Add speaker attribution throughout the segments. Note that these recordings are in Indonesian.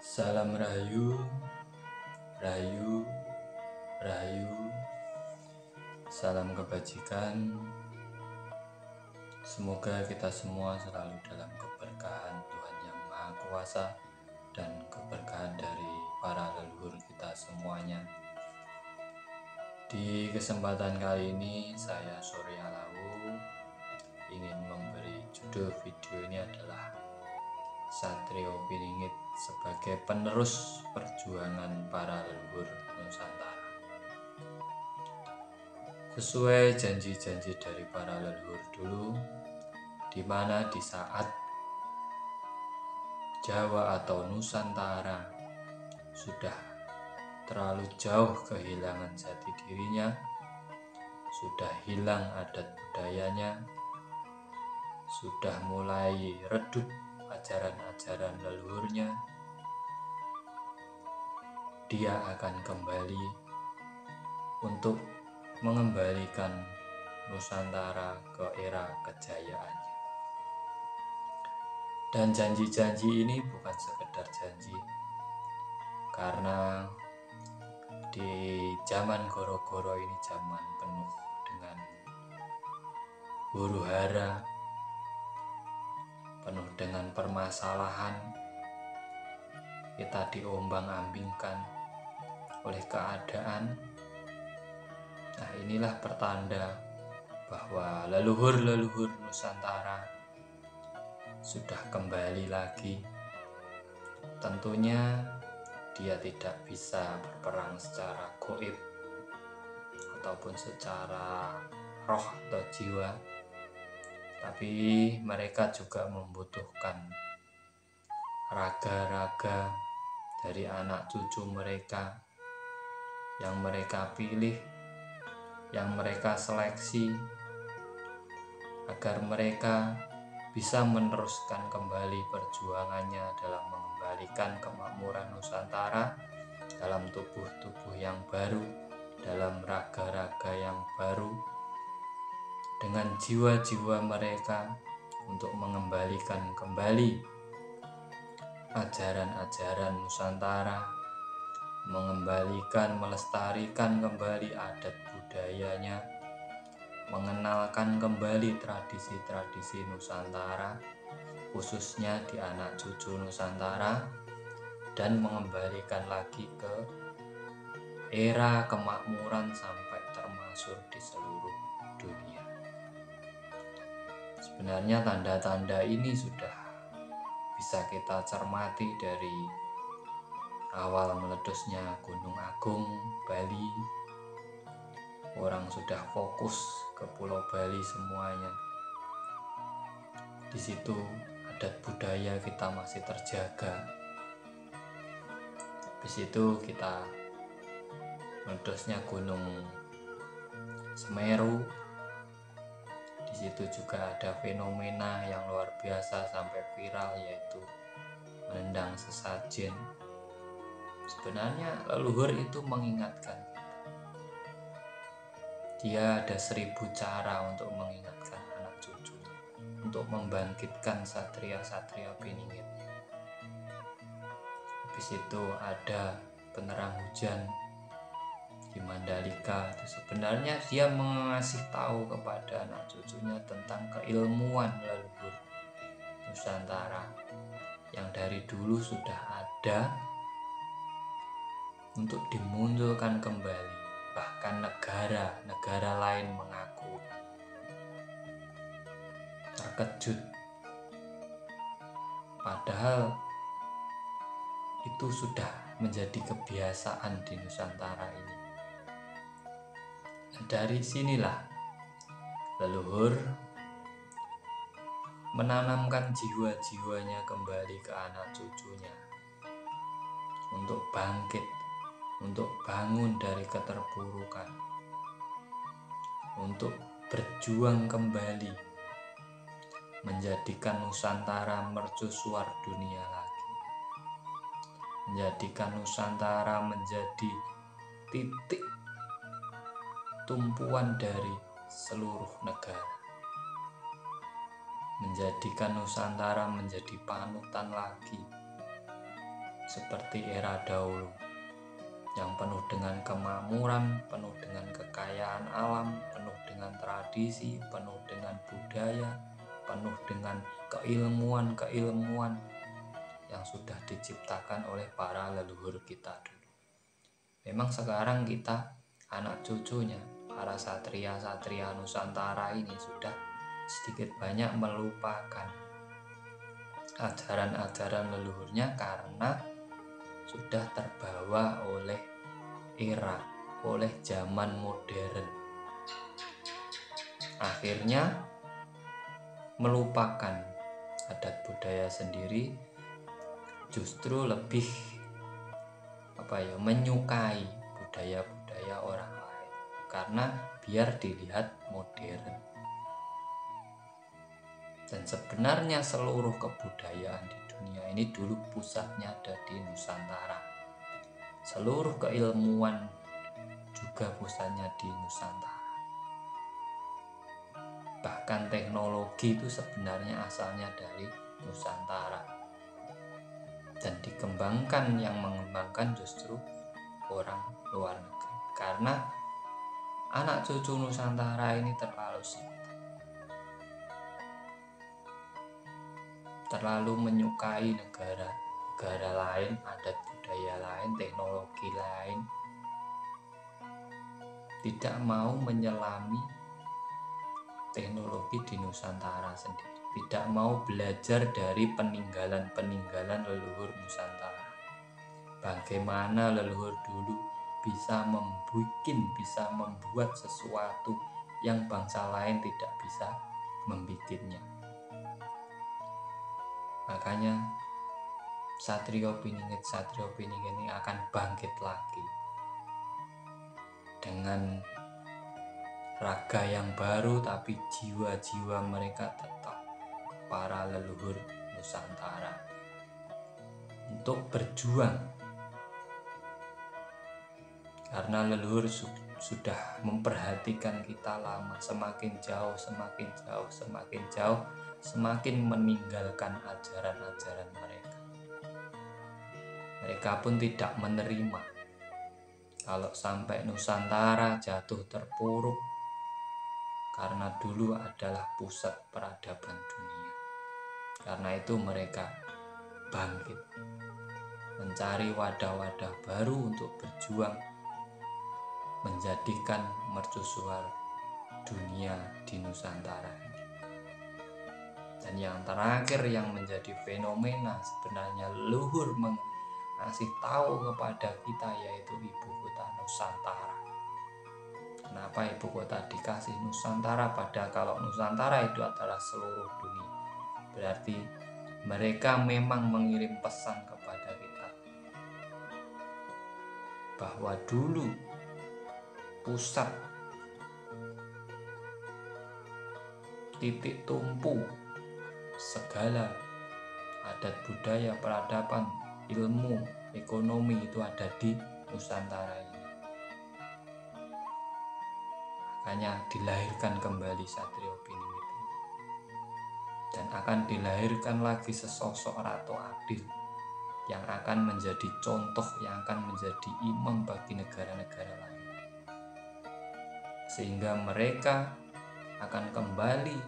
Speaker 1: Salam Rahayu, Rahayu, Rahayu. Salam kebajikan. Semoga kita semua selalu dalam keberkahan Tuhan Yang Maha Kuasa dan keberkahan dari para leluhur kita semuanya. Di kesempatan kali ini saya Surya Lawu ingin memberi judul video ini adalah Satrio Piningit sebagai penerus perjuangan para leluhur Nusantara. Sesuai janji-janji dari para leluhur dulu, di mana di saat Jawa atau Nusantara sudah terlalu jauh kehilangan jati dirinya, sudah hilang adat budayanya, sudah mulai redup ajaran-ajaran leluhurnya, dia akan kembali untuk mengembalikan Nusantara ke era kejayaannya. Dan janji-janji ini bukan sekedar janji, karena di zaman goro-goro ini zaman penuh dengan huru-hara, penuh dengan permasalahan, kita diombang-ambingkan oleh keadaan. Nah, inilah pertanda bahwa leluhur-leluhur Nusantara sudah kembali lagi. Tentunya dia tidak bisa berperang secara gaib ataupun secara roh atau jiwa, tapi mereka juga membutuhkan raga-raga dari anak cucu mereka yang mereka pilih, yang mereka seleksi, agar mereka bisa meneruskan kembali perjuangannya dalam mengembalikan kemakmuran Nusantara dalam tubuh-tubuh yang baru, dalam raga-raga yang baru, dengan jiwa-jiwa mereka untuk mengembalikan kembali ajaran-ajaran Nusantara, mengembalikan, melestarikan kembali adat budayanya, mengenalkan kembali tradisi-tradisi Nusantara, khususnya di anak cucu Nusantara, dan mengembalikan lagi ke era kemakmuran sampai termasuk di seluruh dunia. Sebenarnya tanda-tanda ini sudah bisa kita cermati dari awal meledusnya Gunung Agung, Bali. Orang sudah fokus ke Pulau Bali semuanya. Di situ adat budaya kita masih terjaga. Di situ kita meledusnya Gunung Semeru. Di situ juga ada fenomena yang luar biasa sampai viral, yaitu menendang sesajen. Sebenarnya leluhur itu mengingatkan dia ada 1000 cara untuk mengingatkan anak cucunya, untuk membangkitkan satria-satria Piningit. Habis itu ada penerang hujan di Mandalika. Itu sebenarnya dia mengasih tahu kepada anak cucunya tentang keilmuan leluhur Nusantara yang dari dulu sudah ada untuk dimunculkan kembali. Bahkan negara lain mengaku terkejut, padahal itu sudah menjadi kebiasaan di Nusantara ini. Dari sinilah leluhur menanamkan jiwa-jiwanya kembali ke anak cucunya untuk bangkit, untuk bangun dari keterpurukan, untuk berjuang kembali, menjadikan Nusantara mercusuar dunia lagi, menjadikan Nusantara menjadi titik tumpuan dari seluruh negara, menjadikan Nusantara menjadi panutan lagi seperti era dahulu yang penuh dengan kemakmuran, penuh dengan kekayaan alam, penuh dengan tradisi, penuh dengan budaya, penuh dengan keilmuan-keilmuan yang sudah diciptakan oleh para leluhur kita dulu. Memang sekarang kita, anak cucunya, para satria-satria Nusantara ini sudah sedikit banyak melupakan ajaran-ajaran leluhurnya karena sudah terbawa oleh era, oleh zaman modern. Akhirnya melupakan adat budaya sendiri, justru lebih menyukai budaya-budaya orang lain karena biar dilihat modern. Dan sebenarnya seluruh kebudayaan di dunia ini dulu pusatnya ada di Nusantara. Seluruh keilmuan juga pusatnya di Nusantara. Bahkan teknologi itu sebenarnya asalnya dari Nusantara. Dan yang mengembangkan justru orang luar negeri. Karena anak cucu Nusantara ini terlalu sibuk, terlalu menyukai negara lain, adat budaya lain, teknologi lain, tidak mau menyelami teknologi di Nusantara sendiri, tidak mau belajar dari peninggalan leluhur Nusantara. Bagaimana leluhur dulu bisa membuat sesuatu yang bangsa lain tidak bisa membuatnya. Makanya Satrio Piningit ini akan bangkit lagi dengan raga yang baru, tapi jiwa-jiwa mereka tetap para leluhur Nusantara untuk berjuang, karena leluhur sudah memperhatikan kita lama, semakin jauh, semakin meninggalkan ajaran-ajaran mereka. Mereka pun tidak menerima kalau sampai Nusantara jatuh terpuruk, karena dulu adalah pusat peradaban dunia. Karena itu mereka bangkit, mencari wadah-wadah baru untuk berjuang, menjadikan mercusuar dunia di Nusantara. Dan yang terakhir yang menjadi fenomena sebenarnya leluhur mengasih tahu kepada kita, yaitu ibu kota Nusantara. Kenapa ibu kota dikasih Nusantara? Padahal kalau Nusantara itu adalah seluruh dunia. Berarti mereka memang mengirim pesan kepada kita bahwa dulu pusat titik tumpu segala adat budaya, peradaban, ilmu, ekonomi itu ada di Nusantara ini. Makanya dilahirkan kembali Satrio Piningit ini. Dan akan dilahirkan lagi sesosok Ratu Adil yang akan menjadi contoh, yang akan menjadi imam bagi negara-negara lain. Sehingga mereka akan kembali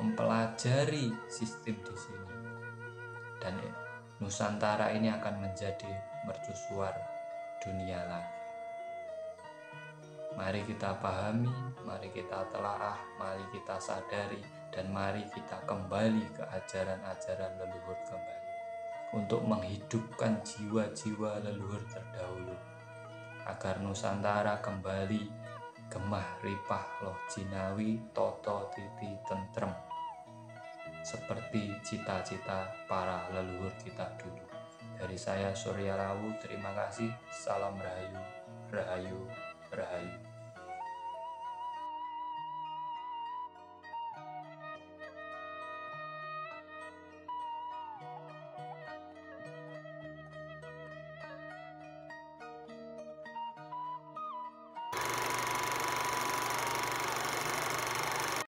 Speaker 1: mempelajari sistem di sini, dan Nusantara ini akan menjadi mercusuar dunia lagi. Mari kita pahami, mari kita telaah, mari kita sadari, dan mari kita kembali ke ajaran-ajaran leluhur kembali untuk menghidupkan jiwa-jiwa leluhur terdahulu, agar Nusantara kembali gemah ripah loh jinawi toto titi tentrem, seperti cita-cita para leluhur kita dulu. Dari saya Surya Lawu, terima kasih. Salam Rahayu, Rahayu, Rahayu.